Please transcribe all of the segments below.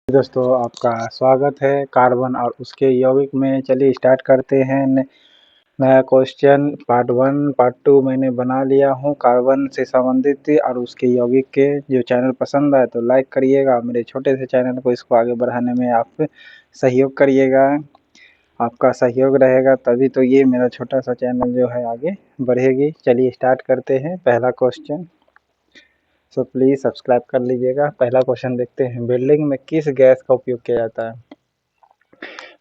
दोस्तों आपका स्वागत है कार्बन और उसके यौगिक में। चलिए स्टार्ट करते हैं। नया क्वेश्चन पार्ट 1 पार्ट 2 मैंने बना लिया हूँ कार्बन से संबंधित और उसके यौगिक के। जो चैनल पसंद आए तो लाइक करिएगा, मेरे छोटे से चैनल को इसको आगे बढ़ाने में आप सहयोग करिएगा। आपका सहयोग रहेगा तभी तो ये मेरा छोटा सा चैनल जो है आगे बढ़ेगी। चलिए स्टार्ट करते हैं पहला क्वेश्चन। सो प्लीज़ सब्सक्राइब कर लीजिएगा। पहला क्वेश्चन देखते हैं, बिल्डिंग में किस गैस का उपयोग किया जाता है?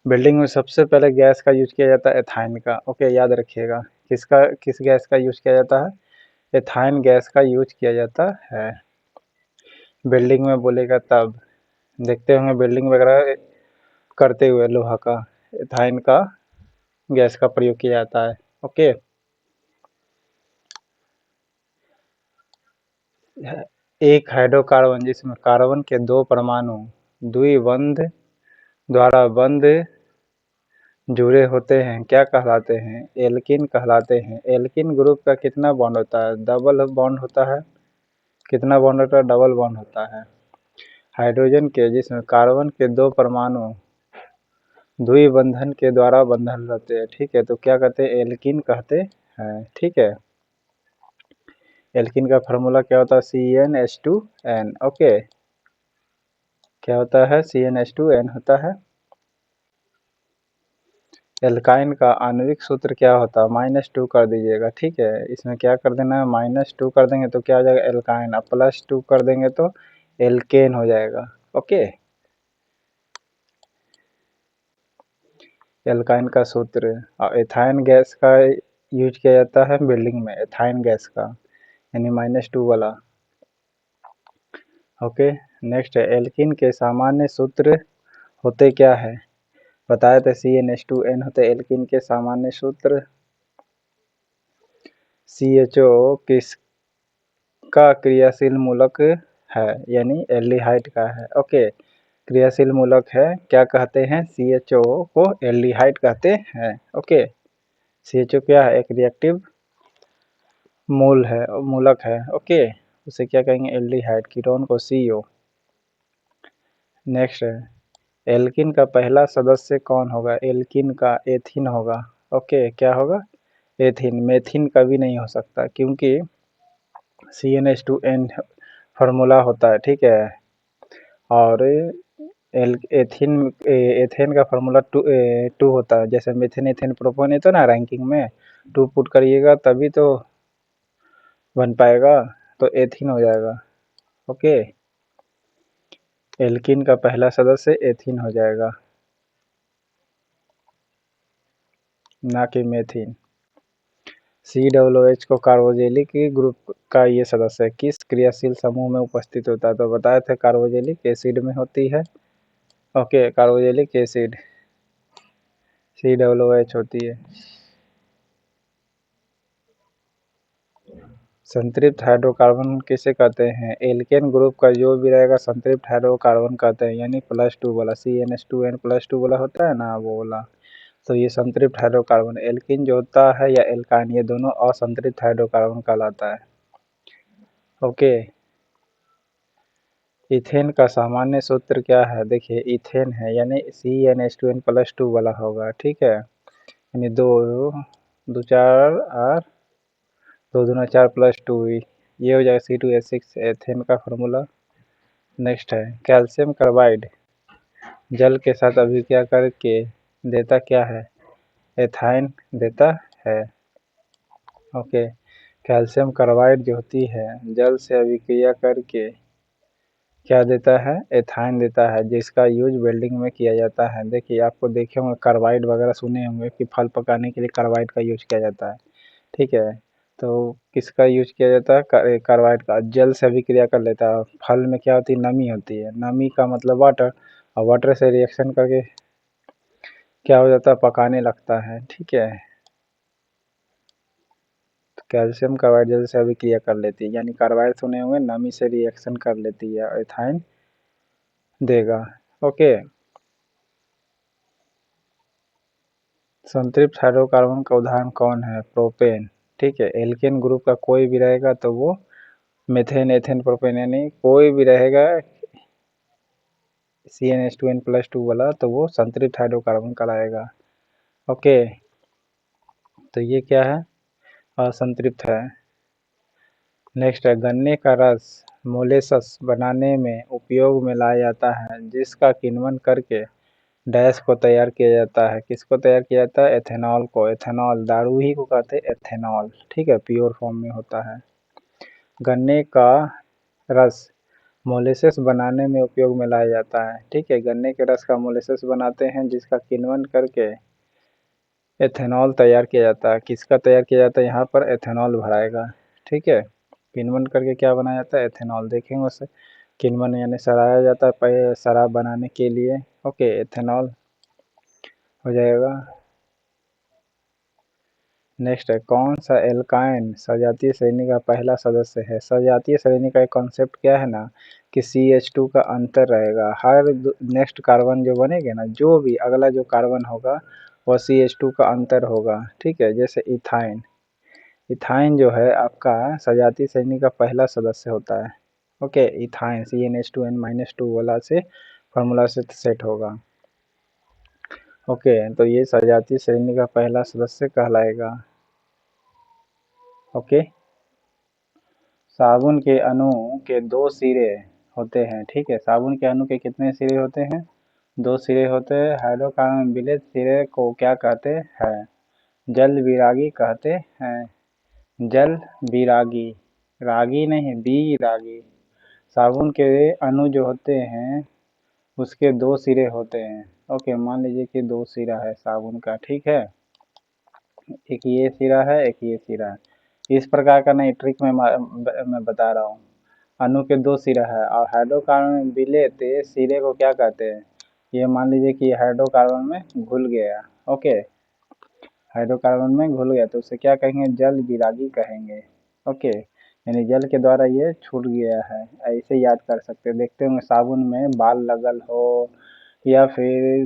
बिल्डिंग में सबसे पहले गैस का यूज किया जाता है एथाइन का। ओके, याद रखिएगा किस गैस का यूज किया जाता है? एथाइन गैस का यूज किया जाता है। बिल्डिंग में बोलेगा तब देखते होंगे बिल्डिंग वगैरह करते हुए लोहा का एथाइन का गैस का प्रयोग किया जाता है। ओके, एक हाइड्रोकार्बन जिसमें कार्बन के 2 परमाणु द्विबंध द्वारा बंध जुड़े होते हैं क्या कहलाते हैं? एल्कीन कहलाते हैं। एल्कीन ग्रुप का कितना बॉन्ड होता है? डबल बॉन्ड होता है। कितना बॉन्ड होता है? डबल बॉन्ड होता है। हाइड्रोजन के जिसमें कार्बन के 2 परमाणु द्विबंधन के द्वारा बंधन रहते हैं, ठीक है, तो क्या कहते हैं? एल्कीन कहते हैं। ठीक है, एल्कीन का फार्मूला क्या होता है? CnH2n। ओके, क्या होता है? CnH2n होता है। एल्काइन का आणविक सूत्र क्या होता है? -2 कर दीजिएगा। ठीक है, इसमें क्या कर देना है? -2 कर देंगे तो क्या हो जाएगा? एल्काइन। अब +2 कर देंगे तो एल्केन हो जाएगा। ओके, एल्काइन का सूत्र। और एथाइन गैस का यूज किया जाता है बिल्डिंग में, एथाइन गैस का, यानी -2 वाला। ओके, नेक्स्ट है, एल्कीन के सामान्य सूत्र होते क्या है? बताए थे CnH2n होते एल्कीन के सामान्य सूत्र। CHO किसका क्रियाशील मूलक है? यानी एल्डिहाइड का है। ओके, क्रियाशील मूलक है, क्या कहते हैं? CHO को एल्डिहाइड कहते हैं। ओके, CHO क्या है? एक रिएक्टिव मूलक है। ओके, उसे क्या कहेंगे? एल्डिहाइड। कीटोन को CO। नेक्स्ट है, एल्कीन का पहला सदस्य कौन होगा? एल्कीन का एथीन होगा। ओके, क्या होगा? एथीन। मेथीन कभी नहीं हो सकता क्योंकि CnH2n फार्मूला होता है। ठीक है, और एथेन का फार्मूला 2 होता है। जैसे मेथेन एथेन प्रोपोन है तो ना रैंकिंग में 2 पुट करिएगा तभी तो बन पाएगा, तो एथीन हो जाएगा। ओके, एल्कीन का पहला सदस्य एथीन हो जाएगा, ना कि मेथीन। COOH को कार्बोजेलिक ग्रुप का ये सदस्य किस क्रियाशील समूह में उपस्थित होता है? तो बताए थे कार्बोजेलिक एसिड में होती है। ओके, कार्बोजेलिक एसिड COOH होती है। संतृप्त हाइड्रोकार्बन किसे कहते हैं? एल्केन ग्रुप का जो भी रहेगा संतृप्त हाइड्रोकार्बन कहते हैं, यानी +2 वाला CnH2n +2 वाला होता है ना, वो वाला। तो ये संतृप्त हाइड्रोकार्बन। एल्कीन जो होता है या एल्काइन, ये दोनों असंतृप्त हाइड्रोकार्बन कहलाता है। ओके, इथेन का सामान्य सूत्र क्या है? देखिए, इथेन है यानी CnH2n +2 वाला होगा। ठीक है, यानी 2 2 4 और 2 दूना 4 +2, ये हो जाएगा C2H6 एथेन का फार्मूला। नेक्स्ट है, कैल्शियम कार्बाइड जल के साथ अभिक्रिया करके देता क्या है? एथाइन देता है। ओके, कैल्शियम कार्बाइड जो होती है जल से अभिक्रिया करके क्या देता है? एथाइन देता है, जिसका यूज वेल्डिंग में किया जाता है। देखिए, आपको देखे होंगे कार्बाइड वगैरह, सुने होंगे कि फल पकाने के लिए कार्बाइड का यूज किया जाता है। ठीक है, तो किसका यूज किया जाता है? कार्बाइड का। जल से अभिक्रिया कर लेता है। फल में क्या होती है? नमी होती है। नमी का मतलब वाटर, और वाटर से रिएक्शन करके क्या हो जाता है? पकाने लगता है। ठीक है, तो कैल्शियम कार्बाइड जल से अभिक्रिया कर लेती है, यानी कार्बाइड सुने होंगे, नमी से रिएक्शन कर लेती है और एथाइन देगा। ओके, संतृप्त हाइड्रोकार्बन का उदाहरण कौन है? प्रोपेन। ठीक है, एल्केन ग्रुप का कोई भी रहेगा तो वो मीथेन, एथेन, प्रोपेन, यानी कोई भी रहेगा CnH2n+2 वाला तो वो संतृप्त हाइड्रोकार्बन कहलाएगा। ओके, तो ये क्या है, असंतृप्त है। नेक्स्ट है, गन्ने का रस मोलेसस बनाने में उपयोग में लाया जाता है, जिसका किण्वन करके डैश को तैयार किया जाता है। किसको तैयार किया जाता है, एथेनॉल को। एथेनॉल दारू ही को कहते हैं एथेनॉल, ठीक है, प्योर फॉर्म में होता है। गन्ने का रस मोलेसेस बनाने में उपयोग में लाया जाता है, ठीक है, गन्ने के रस का मोलेसेस बनाते हैं, जिसका किण्वन करके एथेनॉल तैयार किया जाता है। किसका तैयार किया जाता है, यहाँ पर एथेनॉल भराएगा, ठीक है। किण्वन करके क्या बनाया जाता है, एथेनॉल। देखेंगे उसे, किण्वन यानी सराया जाता है पहले शराब बनाने के लिए। ओके, एथेनॉल हो जाएगा। नेक्स्ट है, कौन सा एल्काइन सजातीय श्रेणी का पहला सदस्य है। सजातीय श्रेणी का एक कॉन्सेप्ट क्या है ना, कि CH2 का अंतर रहेगा। हर नेक्स्ट कार्बन जो बनेगा ना, जो भी अगला जो कार्बन होगा वह CH2 का अंतर होगा, ठीक है। जैसे इथाइन, इथाइन जो है आपका सजातीय श्रेणी का पहला सदस्य होता है। ओके, इथाइन CnH2n-2 वाला से फॉर्मूला से सेट होगा। ओके, तो ये सजातीय श्रेणी का पहला सदस्य कहलाएगा। ओके, साबुन के अणु के 2 सिरे होते हैं, ठीक है। साबुन के अणु के कितने सिरे होते हैं, 2 सिरे होते हैं। हाइड्रोकार्बन विलेय सिरे को क्या कहते हैं, जल विरागी कहते हैं। जल विरागी, रागी नहीं, विरागी। साबुन के अणु जो होते हैं उसके 2 सिरे होते हैं। ओके, मान लीजिए कि 2 सिरा है साबुन का, ठीक है। एक ये सिरा है, एक ये सिरा है। इस प्रकार का नहीं, ट्रिक मैं बता रहा हूँ। अणु के 2 सिरा है और हाइड्रोकार्बन विलेय सिरे को क्या कहते हैं, ये मान लीजिए कि हाइड्रोकार्बन में घुल गया। ओके, हाइड्रोकार्बन में घुल गया तो उसे क्या कहेंगे, जल विरागी कहेंगे। ओके, यानी जल के द्वारा ये छूट गया है, ऐसे याद कर सकते हैं। देखते होंगे साबुन में बाल लगल हो या फिर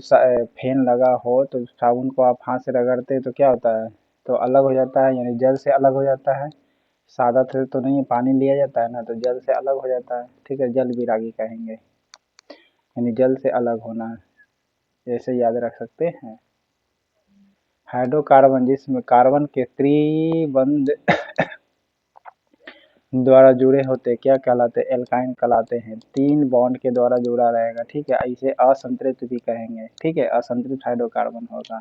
फेन लगा हो तो साबुन को आप हाथ से रगड़ते हैं तो क्या होता है, तो अलग हो जाता है, यानी जल से अलग हो जाता है। सादा से तो नहीं, पानी लिया जाता है ना, तो जल से अलग हो जाता है, ठीक है, जल विरागी कहेंगे, यानी जल से अलग होना, ऐसे याद रख सकते हैं। हाइड्रोकार्बन जिसमें कार्बन के त्रिबंध द्वारा जुड़े होते क्या कहलाते, एल्काइन कहलाते हैं। 3 बॉन्ड के द्वारा जुड़ा रहेगा, ठीक है, इसे असंतृप्त भी कहेंगे, ठीक है, असंतृप्त हाइड्रोकार्बन होगा।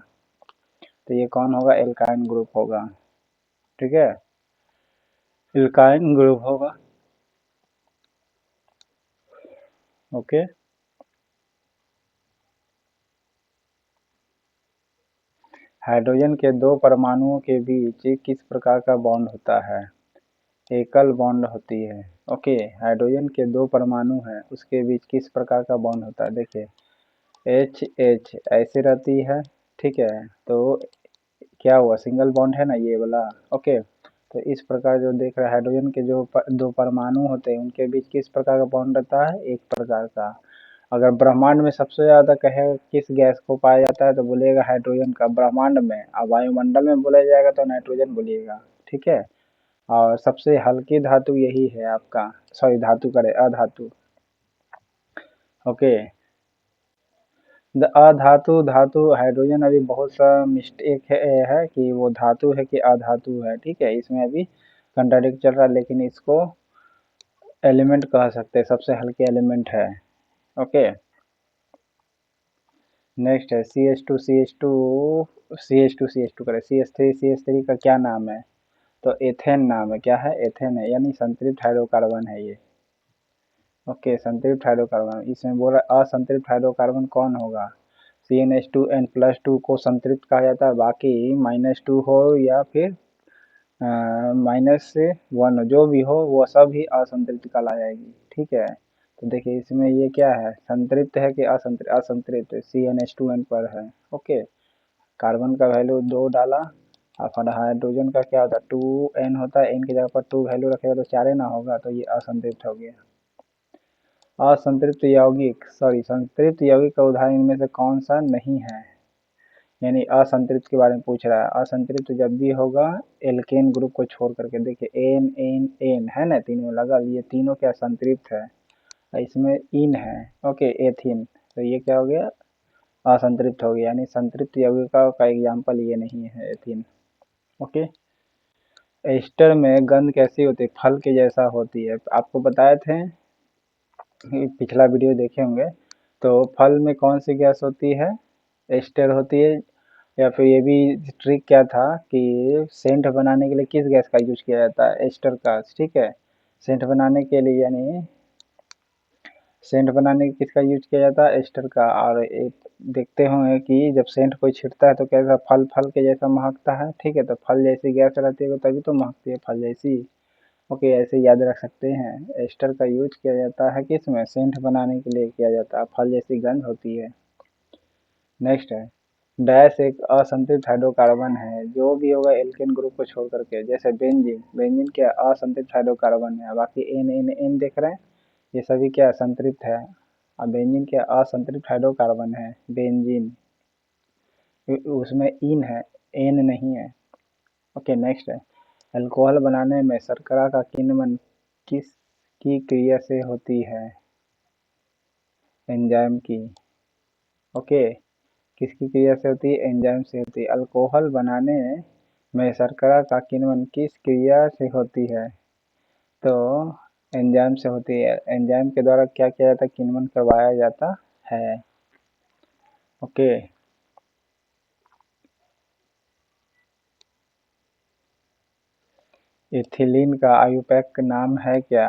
तो ये कौन होगा, एल्काइन ग्रुप होगा, ठीक है, एल्काइन ग्रुप होगा। ओके, हाइड्रोजन के 2 परमाणुओं के बीच किस प्रकार का बॉन्ड होता है, एकल बॉन्ड होती है। ओके, हाइड्रोजन के 2 परमाणु हैं उसके बीच किस प्रकार का बॉन्ड होता है, देखिए H ऐसे रहती है, ठीक है, तो क्या हुआ, सिंगल बॉन्ड है ना ये वाला। ओके, तो इस प्रकार जो देख रहे हैं हाइड्रोजन के जो 2 परमाणु होते हैं उनके बीच किस प्रकार का बॉन्ड रहता है, एक प्रकार का। अगर ब्रह्मांड में सबसे ज्यादा कहे किस गैस को पाया जाता है तो बोलिएगा हाइड्रोजन का, ब्रह्मांड में। और वायुमंडल में बोला जाएगा तो नाइट्रोजन बोलिएगा, ठीक है। और सबसे हल्की धातु यही है आपका, सॉरी धातु करे अधातु। ओके, अधातु धातु हाइड्रोजन अभी बहुत सा मिस्टेक है कि वो धातु है कि अधातु है, ठीक है, इसमें अभी कंट्राडिक्ट चल रहा है, लेकिन इसको एलिमेंट कह सकते हैं, सबसे हल्के एलिमेंट है। ओके, नेक्स्ट है सी एच टू करे, सी एच थ्री का क्या नाम है, तो एथेन नाम है। क्या है, एथेन है, यानी संतृप्त हाइड्रोकार्बन है ये। ओके, संतृप्त हाइड्रोकार्बन, इसमें बोल रहा है असंतृप्त हाइड्रोकार्बन कौन होगा, CnH2n+2 को संतृप्त कहा जाता है, बाकी -2 हो या फिर -1 जो भी हो वो सब ही असंतृप्त कहलाएगी, ठीक है। तो देखिए इसमें ये क्या है, संतृप्त है कि असंतृप्त, असंतृप्त CnH2n पर है। ओके, कार्बन का वैल्यू 2 डाला और फिर हाइड्रोजन का क्या होता है, 2n होता है, n की जगह पर 2 वैल्यू रखेगा तो 4 ना होगा, तो ये असंतृप्त हो गया। असंतृप्त यौगिक, सॉरी, संतृप्त यौगिक का उदाहरण इनमें से कौन सा नहीं है, यानी असंतृप्त के बारे में पूछ रहा है। असंतृप्त जब भी होगा एल्केन ग्रुप को छोड़ करके, देखिए एन एन एन है ना, तीनों लगा, ये तीनों क्या संतृप्त है, इसमें इन है, ओके एथिन, तो ये क्या हो गया असंतृप्त हो गया, यानी संतृप्त यौगिकों का एग्जाम्पल ये नहीं है एथिन। ओके, एस्टर में गंध कैसी होती है, फल के जैसा होती है, आपको बताए थे, पिछला वीडियो देखे होंगे। तो फल में कौन सी गैस होती है, एस्टर होती है। या फिर ये भी ट्रिक क्या था कि सेंट बनाने के लिए किस गैस का यूज किया जाता है, एस्टर का, ठीक है। सेंट बनाने के लिए, यानी सेंट बनाने के किसका यूज किया जाता है, एस्टर का। और एक देखते होंगे कि जब सेंट कोई छिड़ता है तो कैसा फल फल के जैसा महकता है, ठीक है, तो फल जैसी गैस रहती है तभी तो महकती है फल जैसी। ओके, ऐसे याद रख सकते हैं, एस्टर का यूज किया जाता है किसमें, सेंट बनाने के लिए किया जाता है, फल जैसी गंध होती है। नेक्स्ट है, डैश एक असंतृप्त हाइड्रोकार्बन है, जो भी होगा एल्केन ग्रुप को छोड़ करके, जैसे बेंजीन, बेंजीन क्या असंतृप्त हाइड्रोकार्बन है, बाकी एन एन एन देख रहे हैं, ये सभी क्या संतृप्त है, और बेंजीन क्या असंतृप्त हाइड्रोकार्बन है, बेंजीन, उसमें इन है, एन नहीं है। ओके, नेक्स्ट है, अल्कोहल बनाने में शर्करा का किण्वन किस की क्रिया से होती है, एंजाइम की। ओके, किसकी क्रिया से होती है, एंजाइम से होती है। अल्कोहल बनाने में शर्करा का किण्वन किस क्रिया से होती है, तो एंजाइम से होती है। एंजाइम के द्वारा क्या किया जाता है, किण्वन करवाया जाता है। ओके, एथिलीन का आयुपैक नाम है क्या,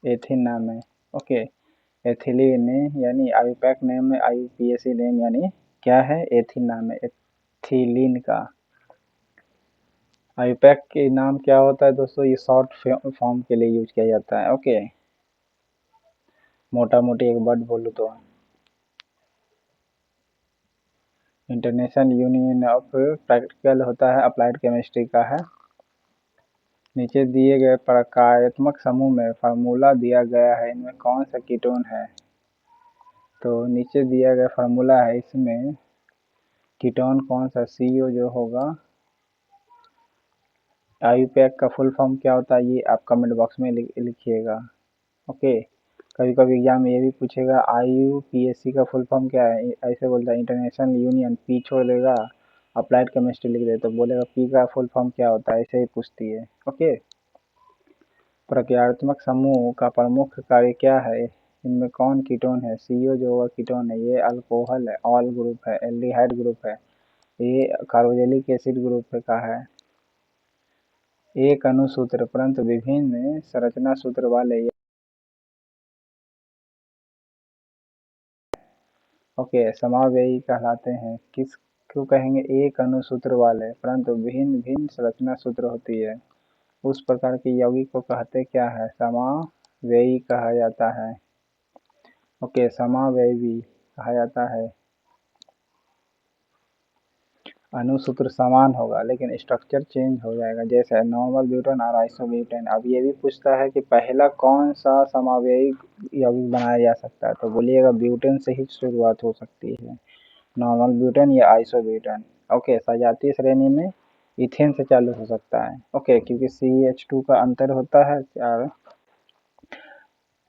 एथिन नाम है। ओके, एथिलीन यानी आयुपैक नेम है, आईयूपीएसी नेम यानी क्या है, एथिन नाम है एथिलीन का। आयुपैक के नाम क्या होता है दोस्तों, ये शॉर्ट फॉर्म के लिए यूज किया जाता है। ओके, मोटा मोटी एक वर्ड बोलूँ तो इंटरनेशनल यूनियन ऑफ प्रैक्टिकल होता है, अप्लाइड केमिस्ट्री का है। नीचे दिए गए प्रकार्यात्मक समूह में फार्मूला दिया गया है, इनमें कौन सा कीटोन है, तो नीचे दिया गया फार्मूला है, इसमें कीटोन कौन सा, CO जो होगा। आयुपैक का फुल फॉर्म क्या होता है, ये आप कमेंट बॉक्स में लिखिएगा। ओके, कभी कभी एग्जाम में ये भी पूछेगा IUPAC का फुल फॉर्म क्या है, ऐसे बोलता है इंटरनेशनल यूनियन, पी छोड़ देगा, अप्लाइड केमिस्ट्री लिख दे तो बोलेगा पी का फुल फॉर्म क्या होता है, ऐसे ही पूछती है। ओके, प्रक्रियात्मक समूह का प्रमुख कार्य क्या है, इनमें कौन कीटोन है, CO जो होगा कीटोन है, ये अल्कोहल है, ऑल ग्रुप है, एल्डिहाइड ग्रुप है, ये कार्बोक्सिलिक एसिड ग्रुप का है। एक अणुसूत्र परंतु विभिन्न संरचना सूत्र वाले। ओके, समावयवी कहलाते हैं, किस क्यों कहेंगे, एक अणुसूत्र वाले परंतु भिन्न भिन्न संरचना सूत्र होती है, उस प्रकार के यौगिक को कहते क्या है, समावयवी कहा जाता है। ओके, समावयवी कहा जाता है। अणुसूत्र समान होगा लेकिन स्ट्रक्चर चेंज हो जाएगा, जैसे नॉर्मल ब्यूटेन और आइसोब्यूटेन। अब ये भी पूछता है कि पहला कौन सा समावयवी यौगिक बनाया जा सकता है, तो बोलिएगा ब्यूटेन से ही शुरुआत हो सकती है, नॉर्मल ब्यूटेन या आइसोब्यूटेन। ओके, सजातीय श्रेणी में इथेन से चालू हो सकता है। ओके, क्योंकि CH2 का अंतर होता है और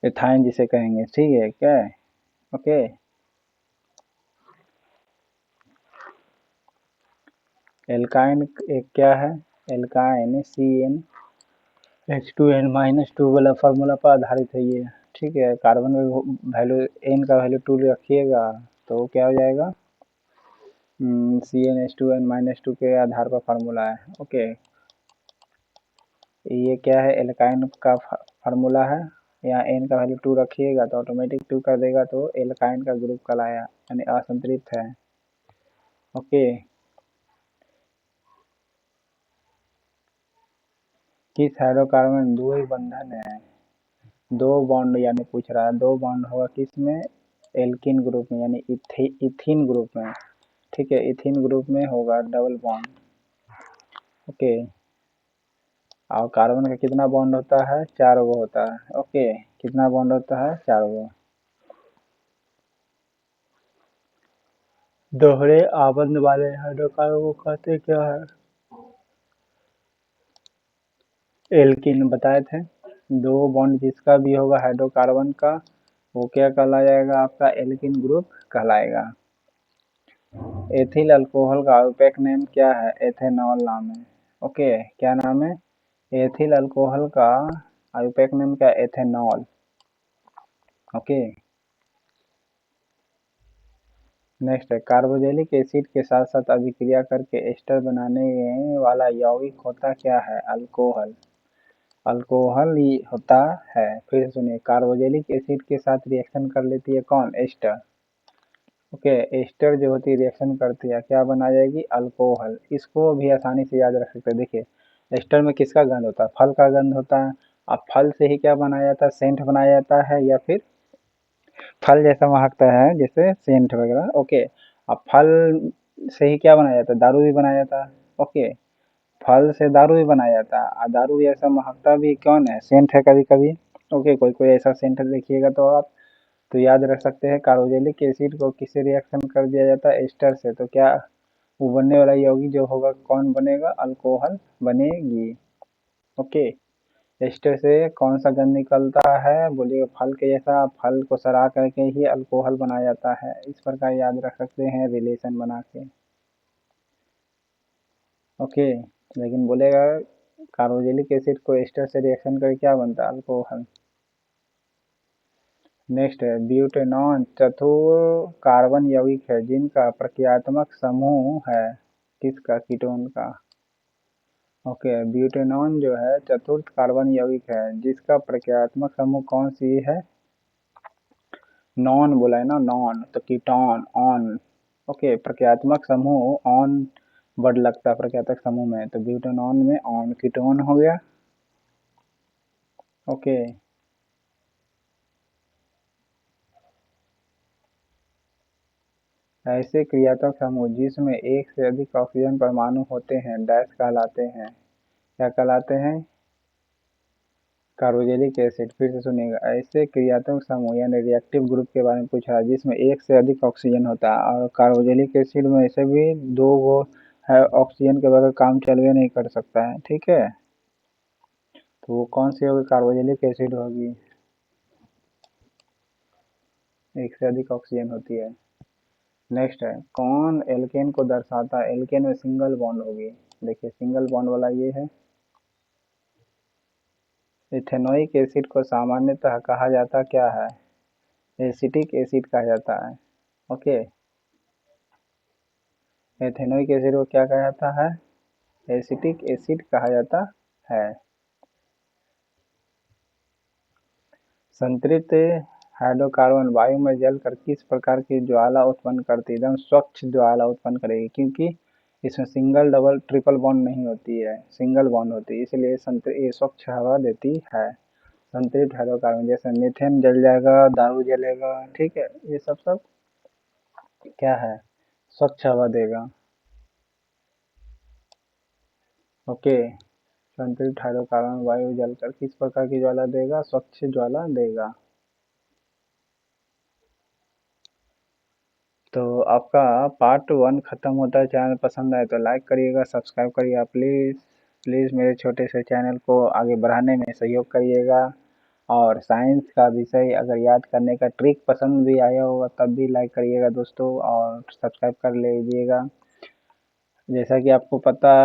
इथाइन जिसे कहेंगे, ठीक है क्या। ओके, एल्काइन एक क्या है, एल्काइन CnH2n-2 वाला फार्मूला पर आधारित है ये, ठीक है। कार्बन का वैल्यू, n का वैल्यू 2 रखिएगा तो क्या हो जाएगा, CnH2n-2 के आधार पर फार्मूला है। ओके, ये क्या है, एल्काइन का फार्मूला है, यहाँ n का वैल्यू 2 रखिएगा तो ऑटोमेटिक 2 कर देगा, तो एल्काइन का ग्रुप कहलाया, यानी असंतृप्त है। ओके, किस हाइड्रोकार्बन द्वि बंधन है, दो बॉन्ड यानी पूछ रहा है, दो बॉन्ड होगा किसमें, एल्किन ग्रुप में, यानी इथीन ग्रुप में, ठीक है, इथीन ग्रुप में होगा डबल बॉन्ड। ओके, और कार्बन का कितना बॉन्ड होता है, 4 गो होता है। ओके, कितना बॉन्ड होता है, 4 गो। दोहरे आबंध वाले हाइड्रोकार्बन को कहते क्या है? एल्कीन बताए थे। दो बॉन्ड जिसका भी होगा हाइड्रोकार्बन का वो क्या कहलाएगा? आपका एल्कीन ग्रुप कहलाएगा। एथिल अल्कोहल का आयुर्वेदिक नेम क्या है? एथेनॉल नाम है। ओके, क्या नाम है? एथिल अल्कोहल का आयुर्वेदिक नेम क्या है? एथेनॉल। ओके, नेक्स्ट है कार्बोक्सिलिक एसिड के साथ साथ अभिक्रिया करके एस्टर बनाने वाला यौगिक होता क्या है? अल्कोहल। अल्कोहल ही होता है। फिर सुनिए, कार्बोक्सिलिक एसिड के साथ रिएक्शन कर लेती है कौन? एस्टर। ओके, एस्टर जो होती है रिएक्शन करती है क्या बना जाएगी? अल्कोहल। इसको भी आसानी से याद रख सकते हैं। देखिए, एस्टर में किसका गंध होता है? फल का गंध होता है। अब फल से ही क्या बनाया जाता है? सेंट बनाया जाता है, या फिर फल जैसा महकता है जैसे सेंट वगैरह। ओके, अब फल से ही क्या बनाया जाता है? दारू भी बनाया जाता है। ओके, फल से दारू भी बनाया जाता है और दारू जैसा महकता भी कौन है? सेंट है कभी कभी। ओके, कोई कोई ऐसा सेंट देखिएगा तो आप तो याद रख सकते हैं। कार्बोक्सिलिक एसिड को किससे रिएक्शन कर दिया जाता है? एस्टर से। तो क्या वो बनने वाला यौगिक जो होगा कौन बनेगा? अल्कोहल बनेगी। ओके, एस्टर से कौन सा गंध निकलता है? बोलिए फल के जैसा। फल को सड़ा करके ही अल्कोहल बनाया जाता है। इस प्रकार याद रख सकते हैं रिलेशन बना के। ओके, लेकिन बोलेगा कार्बोक्सिलिक एसिड को एस्टर से रिएक्शन करके क्या बनता है? अल्कोहल। नेक्स्ट है ब्यूटेनॉन चतुर कार्बन यौगिक है जिनका प्रक्रियात्मक समूह है किसका? कीटोन का। ओके, ब्यूटेनॉन जो है चतुर्थ कार्बन यौगिक है जिसका प्रक्रियात्मक समूह कौन सी है? नॉन बोला है ना, नॉन तो कीटोन ऑन। ओके, प्रक्रियात्मक समूह ऑन वर्ड लगता है प्रक्रियात्मक समूह में, तो ब्यूटेनॉन में ऑन कीटोन हो गया। ओके, ऐसे क्रियात्मक समूह जिसमें एक से अधिक ऑक्सीजन परमाणु होते हैं डैश कहलाते हैं। क्या कहलाते हैं? Carboxylic acid. फिर से सुनिएगा, ऐसे क्रियात्मक समूह यानी रिएक्टिव ग्रुप के बारे में पूछा है जिसमें एक से अधिक ऑक्सीजन होता है, और कार्बोक्सिलिक एसिड में ऐसे भी दो वो है, ऑक्सीजन के बगैर काम चलवे नहीं कर सकता है। ठीक है, तो वो कौन सी होगी? कार्बोक्सिलिक एसिड होगी। एक से अधिक ऑक्सीजन होती है। नेक्स्ट है कौन एल्केन को दर्शाता है? एल्केन में सिंगल बॉन्ड होगी। देखिए, सिंगल बॉन्ड वाला ये है। इथेनोइक एसिड को सामान्यतः कहा जाता क्या है? एसिटिक एसिड कहा जाता है। ओके, एथेनोइक एसिड को क्या कहा जाता है? एसिटिक एसिड कहा जाता है। संतृप्त हाइड्रोकार्बन वायु में जलकर किस प्रकार की ज्वाला उत्पन्न करती है? एकदम स्वच्छ ज्वाला उत्पन्न करेगी, क्योंकि इसमें सिंगल डबल ट्रिपल बॉन्ड नहीं होती है, सिंगल बॉन्ड होती है, इसलिए ये स्वच्छ हवा देती है। संतृप्त हाइड्रोकार्बन जैसे मीथेन जल जाएगा, दारू जलेगा। ठीक है, ये सब सब क्या है? स्वच्छ हवा देगा। ओके, संतृप्त हाइड्रोकार्बन वायु जलकर किस प्रकार की ज्वाला देगा? स्वच्छ ज्वाला देगा। तो आपका पार्ट 1 खत्म होता है। चैनल पसंद आए तो लाइक करिएगा, सब्सक्राइब करिएगा। प्लीज़ प्लीज़ मेरे छोटे से चैनल को आगे बढ़ाने में सहयोग करिएगा। और साइंस का विषय अगर याद करने का ट्रिक पसंद भी आया होगा तब भी लाइक करिएगा दोस्तों, और सब्सक्राइब कर लीजिएगा। जैसा कि आपको पता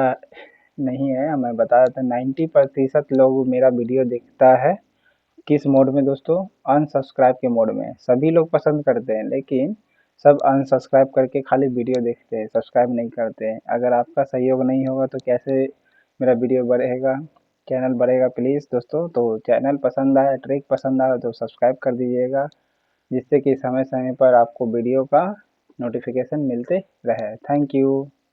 नहीं है, मैं बता देता हूँ, 90% लोग मेरा वीडियो देखता है किस मोड में दोस्तों? अनसब्सक्राइब के मोड में। सभी लोग पसंद करते हैं लेकिन सब अनसब्सक्राइब करके खाली वीडियो देखते हैं, सब्सक्राइब नहीं करते हैं। अगर आपका सहयोग नहीं होगा तो कैसे मेरा वीडियो बढ़ेगा, चैनल बढ़ेगा? प्लीज़ दोस्तों, तो चैनल पसंद आया, ट्रिक पसंद आया तो सब्सक्राइब कर दीजिएगा, जिससे कि समय समय पर आपको वीडियो का नोटिफिकेशन मिलते रहे। Thank you.